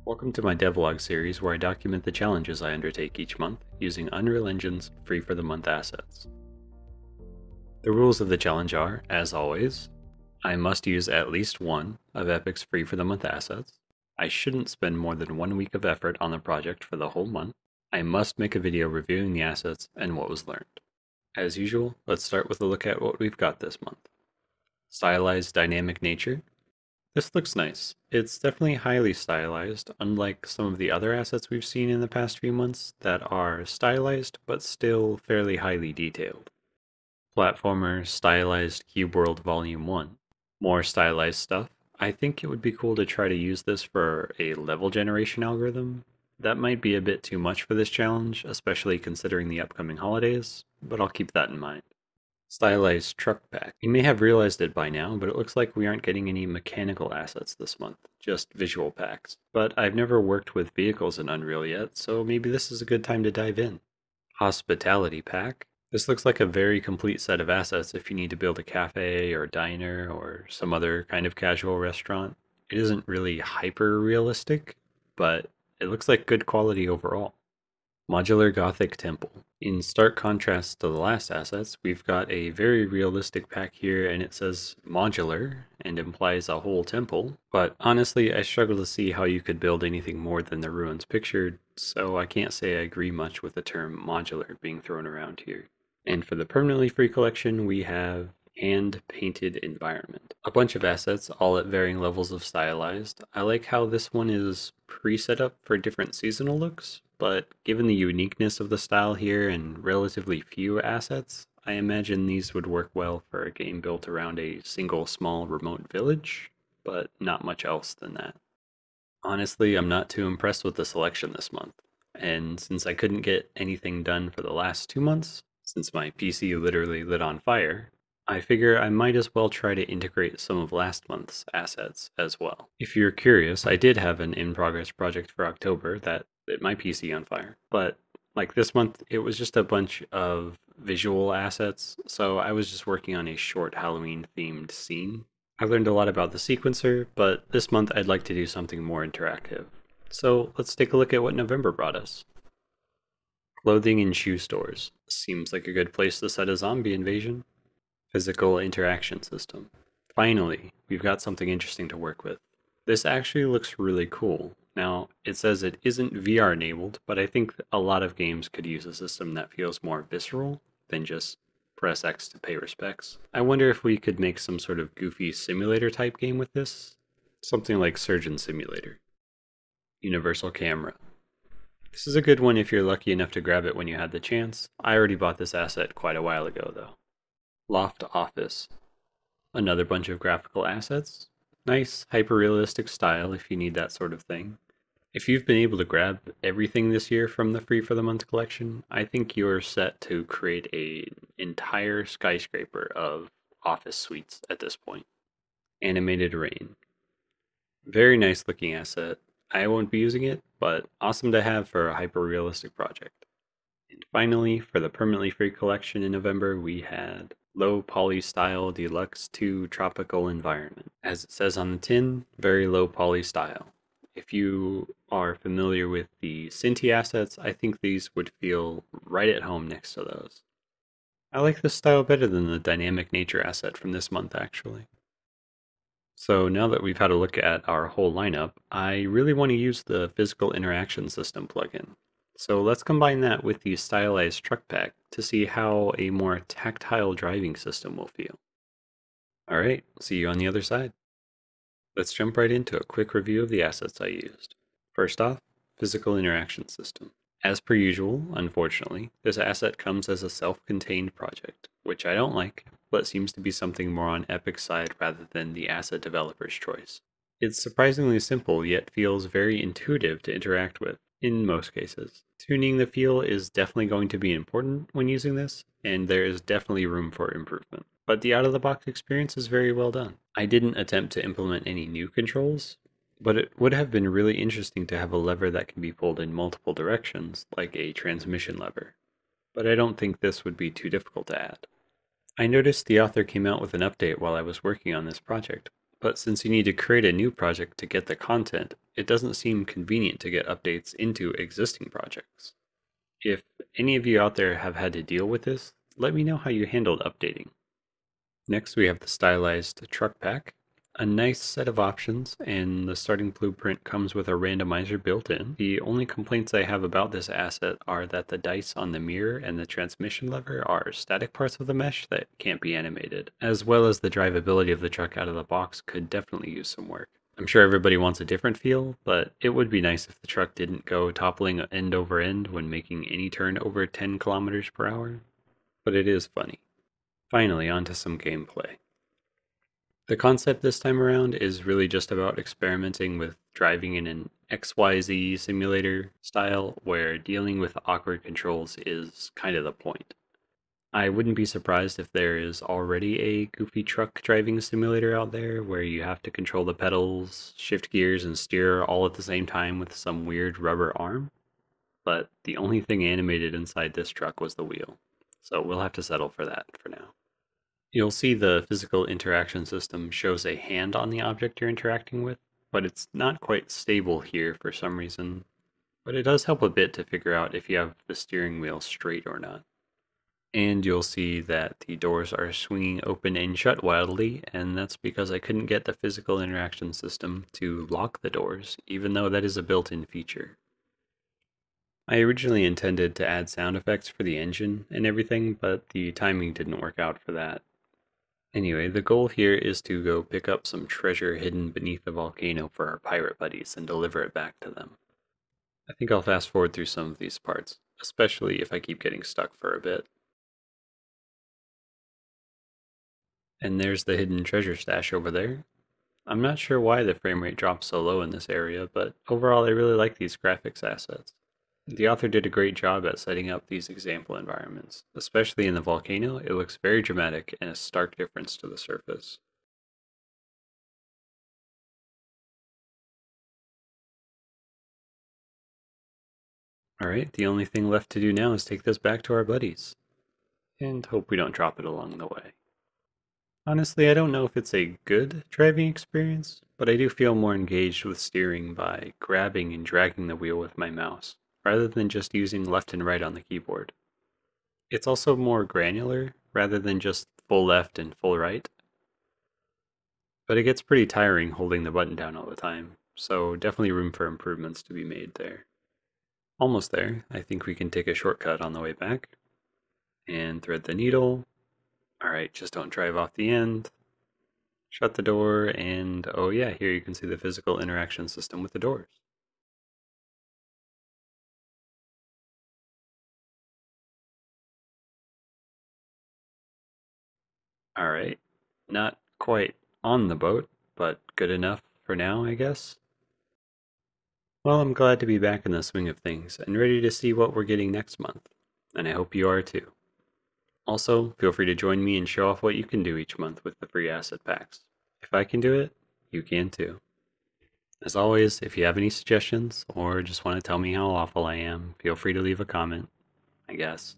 Welcome to my devlog series where I document the challenges I undertake each month using Unreal Engine's free for the month assets. The rules of the challenge are, as always, I must use at least one of Epic's free for the month assets. I shouldn't spend more than 1 week of effort on the project for the whole month. I must make a video reviewing the assets and what was learned. As usual, let's start with a look at what we've got this month. Stylized dynamic nature. This looks nice. It's definitely highly stylized, unlike some of the other assets we've seen in the past few months that are stylized but still fairly highly detailed. Platformer Stylized Cube World Volume 1. More stylized stuff. I think it would be cool to try to use this for a level generation algorithm. That might be a bit too much for this challenge, especially considering the upcoming holidays, but I'll keep that in mind. Stylized Truck Pack. You may have realized it by now, but it looks like we aren't getting any mechanical assets this month, just visual packs. But I've never worked with vehicles in Unreal yet, so maybe this is a good time to dive in. Hospitality Pack. This looks like a very complete set of assets if you need to build a cafe or diner or some other kind of casual restaurant. It isn't really hyper realistic, but it looks like good quality overall. Modular Gothic Temple. In stark contrast to the last assets, we've got a very realistic pack here and it says modular and implies a whole temple, but honestly I struggle to see how you could build anything more than the ruins pictured, so I can't say I agree much with the term modular being thrown around here. And for the permanently free collection we have hand-painted environment. A bunch of assets, all at varying levels of stylized. I like how this one is pre-set up for different seasonal looks, but given the uniqueness of the style here and relatively few assets, I imagine these would work well for a game built around a single small remote village, but not much else than that. Honestly, I'm not too impressed with the selection this month, and since I couldn't get anything done for the last 2 months, since my PC literally lit on fire, I figure I might as well try to integrate some of last month's assets as well. If you're curious, I did have an in-progress project for October that lit my PC on fire, but like this month, it was just a bunch of visual assets, so I was just working on a short Halloween-themed scene. I learned a lot about the sequencer, but this month I'd like to do something more interactive. So let's take a look at what November brought us. Clothing and shoe stores. Seems like a good place to set a zombie invasion. Physical interaction system. Finally, we've got something interesting to work with. This actually looks really cool. Now, it says it isn't VR enabled, but I think a lot of games could use a system that feels more visceral than just press X to pay respects. I wonder if we could make some sort of goofy simulator type game with this. Something like Surgeon Simulator. Universal camera. This is a good one if you're lucky enough to grab it when you had the chance. I already bought this asset quite a while ago though. Loft Office. Another bunch of graphical assets. Nice, hyper-realistic style if you need that sort of thing. If you've been able to grab everything this year from the Free for the Month collection, I think you're set to create an entire skyscraper of office suites at this point. Animated Rain. Very nice looking asset. I won't be using it, but awesome to have for a hyper-realistic project. And finally, for the permanently free collection in November, we had Low Poly Style Deluxe 2 Tropical Environment. As it says on the tin, very low poly style. If you are familiar with the Cinti assets, I think these would feel right at home next to those. I like this style better than the Dynamic Nature asset from this month, actually. So now that we've had a look at our whole lineup, I really want to use the Physical Interaction System plugin. So let's combine that with the Stylized Truck Pack to see how a more tactile driving system will feel. Alright, see you on the other side. Let's jump right into a quick review of the assets I used. First off, Physical Interaction System. As per usual, unfortunately, this asset comes as a self-contained project, which I don't like, but seems to be something more on Epic's side rather than the asset developer's choice. It's surprisingly simple, yet feels very intuitive to interact with, in most cases. Tuning the feel is definitely going to be important when using this, and there is definitely room for improvement. But the out-of-the-box experience is very well done. I didn't attempt to implement any new controls, but it would have been really interesting to have a lever that can be pulled in multiple directions, like a transmission lever. But I don't think this would be too difficult to add. I noticed the author came out with an update while I was working on this project, But since you need to create a new project to get the content, it doesn't seem convenient to get updates into existing projects. If any of you out there have had to deal with this, let me know how you handled updating. Next, we have the stylized truck pack. A nice set of options, and the starting blueprint comes with a randomizer built in. The only complaints I have about this asset are that the dice on the mirror and the transmission lever are static parts of the mesh that can't be animated, as well as the drivability of the truck out of the box could definitely use some work. I'm sure everybody wants a different feel, but it would be nice if the truck didn't go toppling end over end when making any turn over 10 kilometers per hour. But it is funny. Finally, onto some gameplay. The concept this time around is really just about experimenting with driving in an XYZ simulator style where dealing with awkward controls is kind of the point. I wouldn't be surprised if there is already a goofy truck driving simulator out there where you have to control the pedals, shift gears, and steer all at the same time with some weird rubber arm. But the only thing animated inside this truck was the wheel, so we'll have to settle for that for now. You'll see the physical interaction system shows a hand on the object you're interacting with, but it's not quite stable here for some reason. But it does help a bit to figure out if you have the steering wheel straight or not. And you'll see that the doors are swinging open and shut wildly, and that's because I couldn't get the physical interaction system to lock the doors, even though that is a built-in feature. I originally intended to add sound effects for the engine and everything, but the timing didn't work out for that. Anyway, the goal here is to go pick up some treasure hidden beneath the volcano for our pirate buddies and deliver it back to them. I think I'll fast forward through some of these parts, especially if I keep getting stuck for a bit. And there's the hidden treasure stash over there. I'm not sure why the frame rate drops so low in this area, but overall I really like these graphics assets. The author did a great job at setting up these example environments. Especially in the volcano, it looks very dramatic and a stark difference to the surface. Alright, the only thing left to do now is take this back to our buddies. And hope we don't drop it along the way. Honestly, I don't know if it's a good driving experience, but I do feel more engaged with steering by grabbing and dragging the wheel with my mouse, rather than just using left and right on the keyboard. It's also more granular, rather than just full left and full right. But it gets pretty tiring holding the button down all the time, so definitely room for improvements to be made there. Almost there. I think we can take a shortcut on the way back. And thread the needle. Alright, just don't drive off the end. Shut the door, and oh yeah, here you can see the physical interaction system with the doors. Alright, not quite on the boat, but good enough for now, I guess. Well, I'm glad to be back in the swing of things and ready to see what we're getting next month, and I hope you are too. Also, feel free to join me and show off what you can do each month with the free asset packs. If I can do it, you can too. As always, if you have any suggestions or just want to tell me how awful I am, feel free to leave a comment, I guess.